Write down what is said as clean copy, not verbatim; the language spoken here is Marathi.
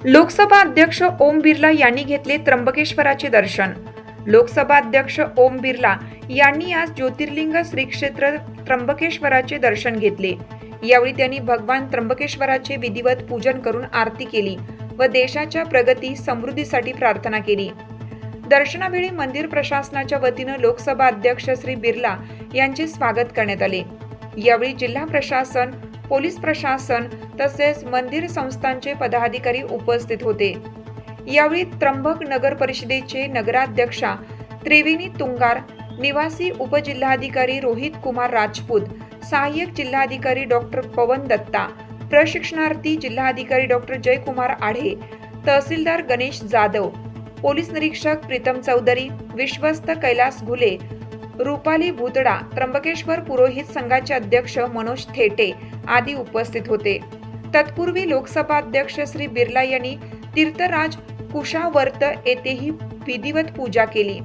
लोकसभा अध्यक्ष ओम बिर्ला यांनी घेतले त्र्यंबकेश्वराचे दर्शन। लोकसभा अध्यक्ष ओम बिर्ला यांनी आज ज्योतिर्लिंग श्री क्षेत्र त्र्यंबकेश्वराचे दर्शन घेतले। यावेळी त्यांनी भगवान त्र्यंबकेश्वराचे विधिवत पूजन करून आरती केली व देशाच्या प्रगती समृद्धीसाठी प्रार्थना केली। दर्शनावेळी मंदिर प्रशासनाच्या वतीने लोकसभा अध्यक्ष श्री बिर्ला यांचे स्वागत करण्यात आले। यावेळी जिल्हा प्रशासन, पोलीस प्रशासन तसेच मंदिर संस्थांचे पदाधिकारी उपस्थित होते। यावेळी त्र्यंबक नगर परिषदेचे नगराध्यक्षा त्रिवेणी तुंगार, निवासी उपजिल्हाधिकारी रोहित कुमार राजपूत, सहाय्यक जिल्हाधिकारी डॉक्टर पवन दत्ता, प्रशिक्षणार्थी जिल्हाधिकारी डॉक्टर जयकुमार आढे, तहसीलदार गणेश जाधव, पोलीस निरीक्षक प्रीतम चौधरी, विश्वस्त कैलास घुले, रुपाली भुतडा, त्र्यंबकेश्वर पुरोहित संघाचे अध्यक्ष मनोज थेटे आदी उपस्थित होते। तत्पूर्वी लोकसभा अध्यक्ष श्री बिर्ला यांनी तीर्थराज कुशावर्त येथेही विधिवत पूजा केली।